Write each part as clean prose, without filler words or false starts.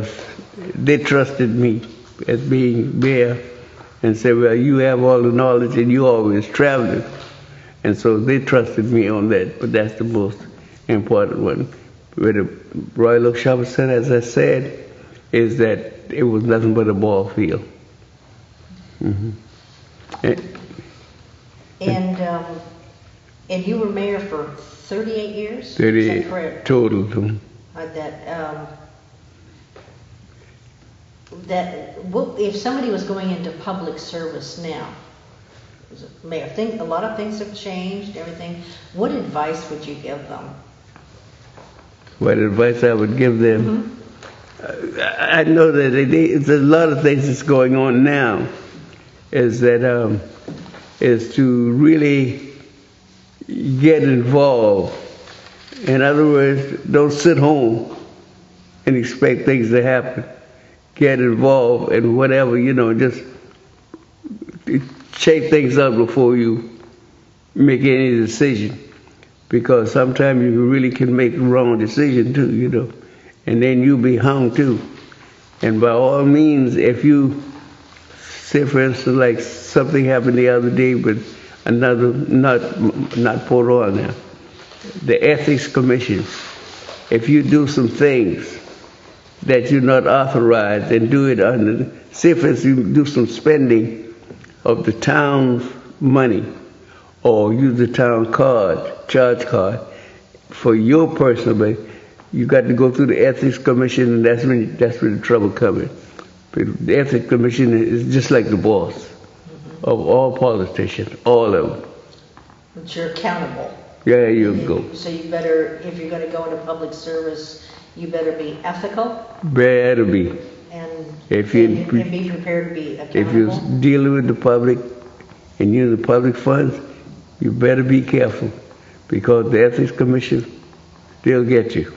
because they trusted me as being there and said, well, you have all the knowledge and you always traveling. And so they trusted me on that, but that's the most important one. With the Royal Oak Shopping Center, as I said, is that it was nothing but a ball field. Mm-hmm. And you were mayor for 38 years? 38 total. If somebody was going into public service now, as a mayor, a lot of things have changed, everything. What advice would you give them? What advice I would give them? Mm-hmm. I know that there's a lot of things that's going on now. Is to really get involved. In other words, don't sit home and expect things to happen. Get involved in whatever, just shake things up before you make any decision. Because sometimes you really can make the wrong decision too, and then you'll be hung too. And by all means, if you say, for instance, like something happened the other day with another, not put on now, the Ethics Commission. If you do some things that you're not authorized and do it under, say for instance, you do some spending of the town's money or use the town charge card for your personal benefit, you got to go through the Ethics Commission, and that's when the trouble comes in. The Ethics Commission is just like the boss of all politicians, all of them. But you're accountable. Yeah, you go. So you better, if you're going to go into public service, you better be ethical. Better be. And be prepared to be accountable. If you're dealing with the public and using the public funds, you better be careful, because the Ethics Commission, they'll get you.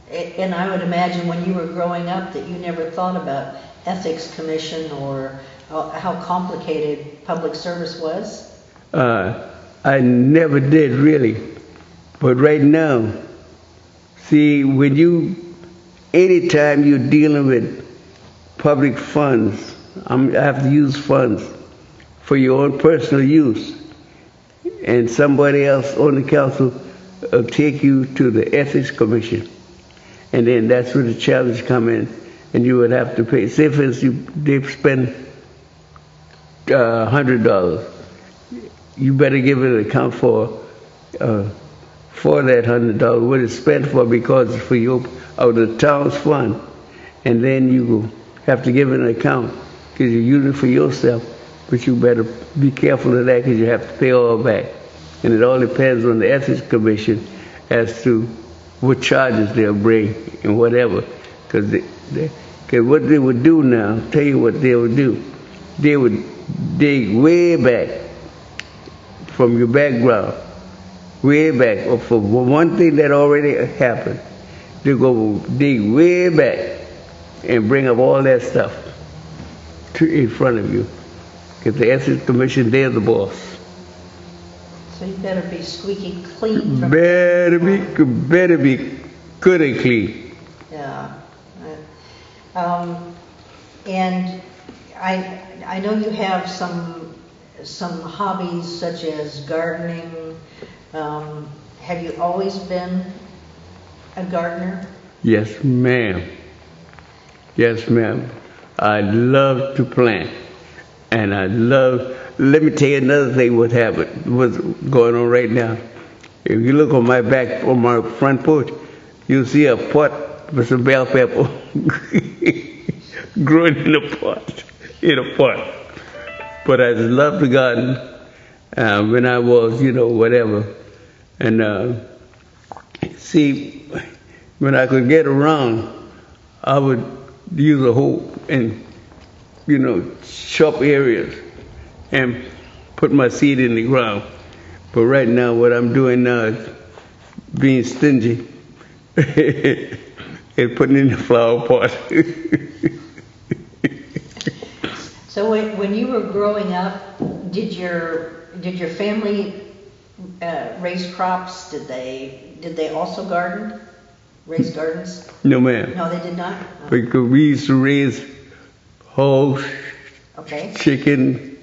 And I would imagine when you were growing up that you never thought about Ethics Commission or how complicated public service was? I never did, really. But right now, see, anytime you're dealing with public funds, I have to use funds for your own personal use. And somebody else on the council will take you to the Ethics Commission. And then that's where the challenge come in, and you would have to pay. Say for instance, they spend $100. You better give an account for that $100, what it's spent for, because it's for out of the town's fund. And then you have to give an account because you're using it for yourself, but you better be careful of that because you have to pay all back. And it all depends on the Ethics Commission as to what charges they'll bring and whatever. Because what they would do now, tell you what they would do. They would dig way back from your background, way back, or for one thing that already happened. They go dig way back and bring up all that stuff in front of you. Because the Ethics Commission, they're the boss. So you better be squeaky clean. Better be good and clean. Yeah. And I know you have some hobbies such as gardening. Have you always been a gardener? Yes, ma'am. Yes, ma'am. I love to plant, and let me tell you another thing what's going on right now. If you look on my front porch, you'll see a pot with some bell pepper growing in a pot. But I just love the garden when I was, whatever. And see, when I could get around, I would use a hoe and, chop areas and put my seed in the ground. But right now, what I'm doing now is being stingy and putting in the flower pot. So when you were growing up, did your family raise crops? Did they also garden? Raise gardens? No, ma'am. No, they did not? No. Because we used to raise hogs, Okay. chicken,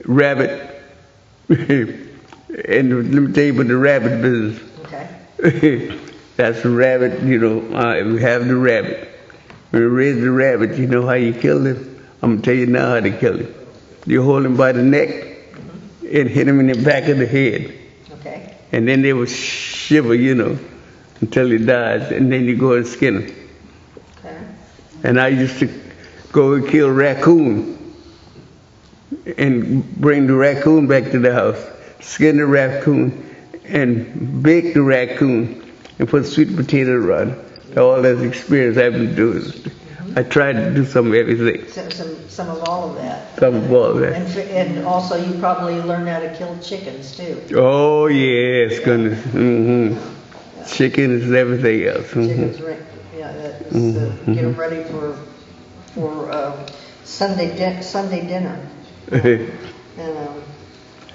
rabbit. And let me tell you about the rabbit business. Okay. That's the rabbit, you know, we have the rabbit. When you raise the rabbit, you know how you kill him? I'm going to tell you now how to kill him. You hold him by the neck and hit him in the back of the head. Okay. And then they will shiver, you know, until he dies. And then you go and skin him. Okay. And I used to go and kill raccoon and bring the raccoon back to the house, skin the raccoon and bake the raccoon and put sweet potato around it. All that experience I've been doing. I tried to do some of everything. Some of all of that. Some of all of that. And also you probably learned how to kill chickens too. Oh yes, goodness. Mm-hmm. Yeah. Chicken is everything else. Mm-hmm. Chickens, yeah, that's, get them ready for Sunday dinner.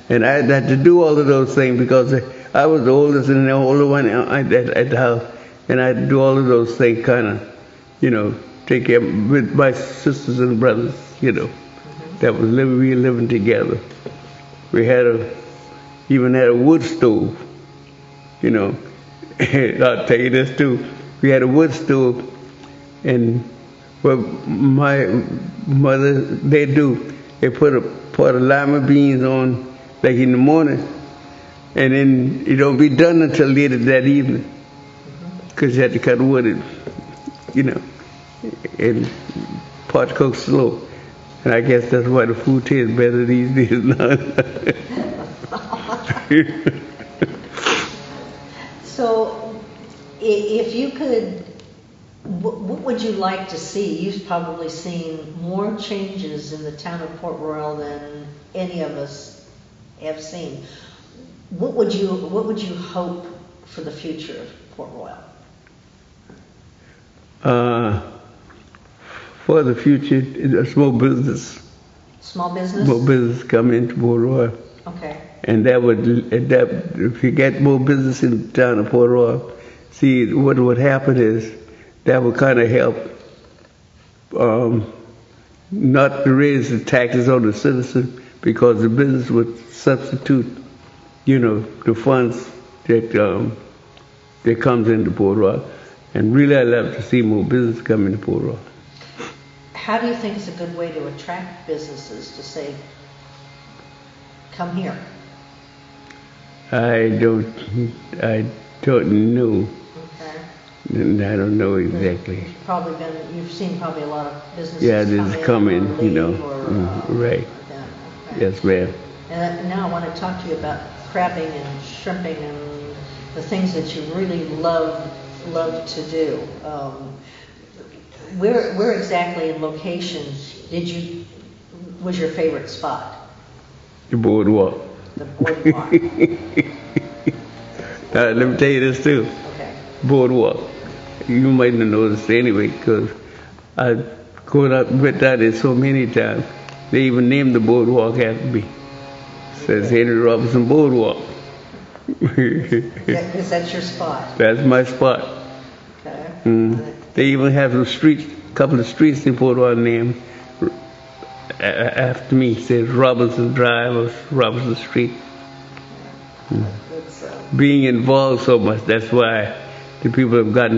And I had to do all of those things because I was the oldest and the older one at the house. And I had to do all of those things, kind of, you know, take care with my sisters and brothers, you know, that was living together. We even had a wood stove, you know. I'll tell you this too. We had a wood stove, and what my mother, they put a pot of lima beans on, like in the morning, and then it don't be done until later that evening, because you had to cut wood, and, you know, and pot cooks slow. And I guess that's why the food tastes better these days now. So, if you could, what would you like to see? You've probably seen more changes in the town of Port Royal than any of us have seen. What would you hope for the future of Port Royal? For the future, a small business. Small business? Small business come into Port Royal. Okay. And if you get more business in the town of Port Royal, see, what would happen is that would kind of help not to raise the taxes on the citizen, because the business would substitute, you know, the funds that comes into Port Royal. And really, I love to see more business come into Port Royal. How do you think it's a good way to attract businesses to say, come here? I don't know. Okay. I don't know exactly. You've seen probably a lot of businesses. Yeah, this come in, you know. Right. Okay. Yes, ma'am. And now I want to talk to you about crabbing and shrimping and the things that you really love to do. Where exactly in location was your favorite spot? The boardwalk. The boardwalk. Let me tell you this too. Okay. Boardwalk. You might not know this anyway, because I went down there so many times. They even named the boardwalk after me. It says Henry Robinson Boardwalk. Is that your spot? That's my spot. Okay. They even have a couple of streets in Port Royal named after me. It says Robinson Drive or Robinson Street. Being involved so much, that's why the people have gotten